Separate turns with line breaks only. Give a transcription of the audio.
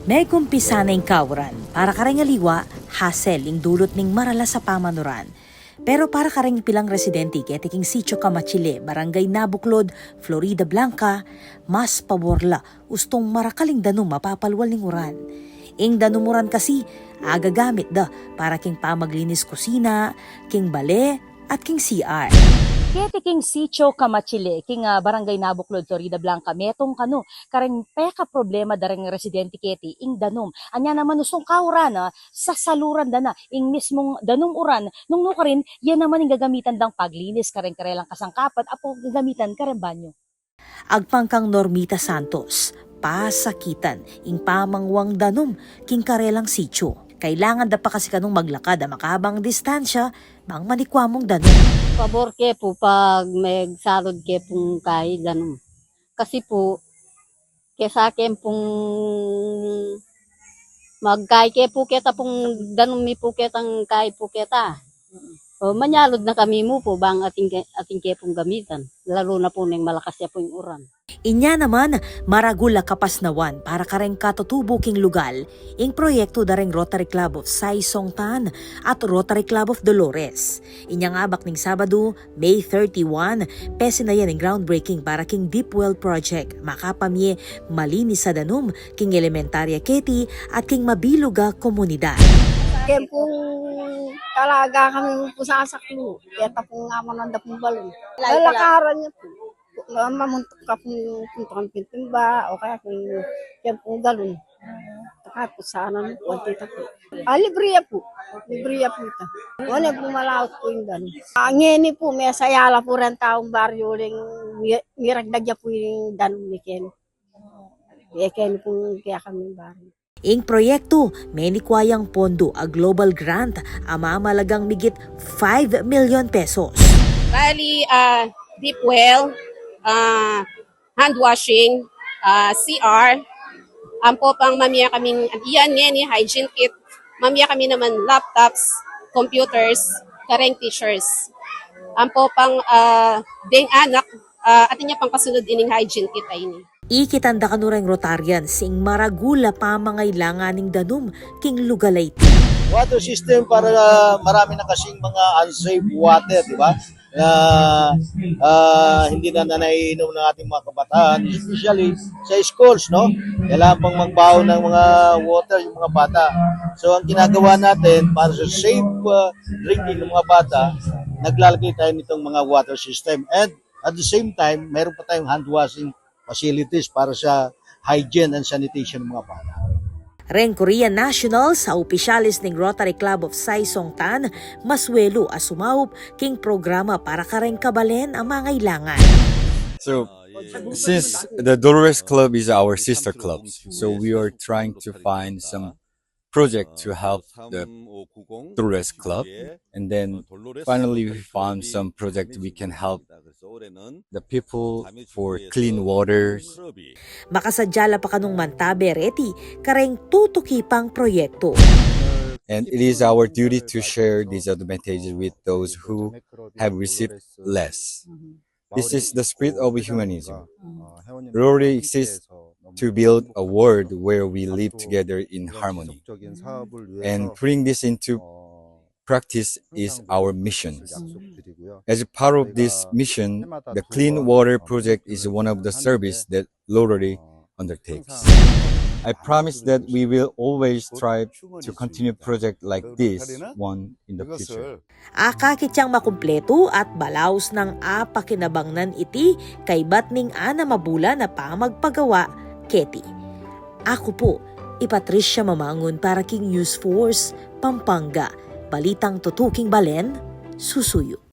May kumpisa na kauran, para kareng aliwa, hassle ing dulot ning marala sa pamanuran. Pero para kareng pilang residente ketiking Sitio Camachile, Barangay Nabuklod, Florida Blanca, mas paborla ustong marakaling danum mapapalwal ning uran. Ing danumuran kasi, agagamit da para king pamaglinis kusina, king bale, at king CR. Kete king Sitio Camachile, king Barangay Nabuklod, Florida Blanca, metong kano, kareng peka problema dareng residente keti, ing danum. Anya naman usong kauran, sa saluran dana, ing mismong danum uran, nung rin, yan naman yung gagamitan dang paglinis, kareng karelang kasangkapat, apo gagamitan kareng banyo. Agpangkang Normita Santos, pasakitan, ing pamangwang danum, king karelang sitio. Kailangan da pa kasi kanong maglakad makahabang distansya, mang manikwamong danum.
Pabor ke po pag may salod ke pong kahit ganun. Kasi po, kesa akin pong magkay ke po kita pong ganun mi po kitang kay po kita. O manyalod na kami mo po bang ating ke pong gamitan. Lalo na po nang malakas ya po yung uran.
Inya naman, maragula kapasnawan para kareng katutubo king lugal, ing proyekto dareng Rotary Club of Saisong Tan at Rotary Club of Dolores. Inya nga bak ning Sabado, May 31, pesi na yan ang groundbreaking para king Deep Well Project, makapamye malinis sa danum, king elementarya keti at king mabiluga komunidad.
Kaya pong talaga kami po sasaklo. Kaya tapong nga mananda pong balon. Lalakaran niya po. Mamuntok ka pong puntukang pintimba o kaya kung kaya pong galon. Taka po sana po. Libriya po. Libriya po ito. Wala po malawot po yung galon. Ngeni po, may sayala po rin taong baryo rin. Miragdagya po yung galon ni Ken. Ken po kaya kami baryo.
Ing proyekto, may nikwayang pondo a global grant amamalagang migit 5 million pesos.
Bali, deep well, hand washing, CR, po pang mamiya kaming, iyan ni hygiene kit, mamiya kami naman laptops, computers, kareng teachers. Po pang ding anak, atin niya pang kasunod ining hygiene kit ay ni.
Ikitanda kanurang Rotarian sing maragula pa mangailanganing danum king lugalay.
Water system para marami na kasing mga unsafe water, di ba? Hindi na naiinom ng ating mga kabataan, especially sa schools, no? Kailangan pang magbaho ng mga water yung mga bata. So ang ginagawa natin para sa safe drinking ng mga bata, naglalagay tayo nitong mga water system. And at the same time, meron pa tayong hand washing facilities para sa hygiene and sanitation ng mga bata.
Reng Korean National sa opisyalis ng Rotary Club of Saisong Tan, maswelo as sumaup king programa para kareng kabalen ang mga ilangan.
So, since the Dolores Club is our sister club, so we are trying to find some project to help the Dolores Club, and then finally we found some project we can help the people for clean waters.
Makasadyala pa kanong mantabe reti kareng tutuki pang proyekto.
And it is our duty to share these advantages with those who have received less. This is the spirit of humanism. Rotary exists to build a world where we live together in harmony. And putting this into practice is our mission. As a part of this mission, the Clean Water Project is one of the services that Rotary undertakes. I promise that we will always strive to continue projects like this one in the future.
Akakityang makumpleto at balaos ng apakinabangnan iti kay batning ana mabula na pamagpagawa keti. Ako po, Patricia Mamangon para king News Force, Pampanga. Balitang tutuking balen, susuyo.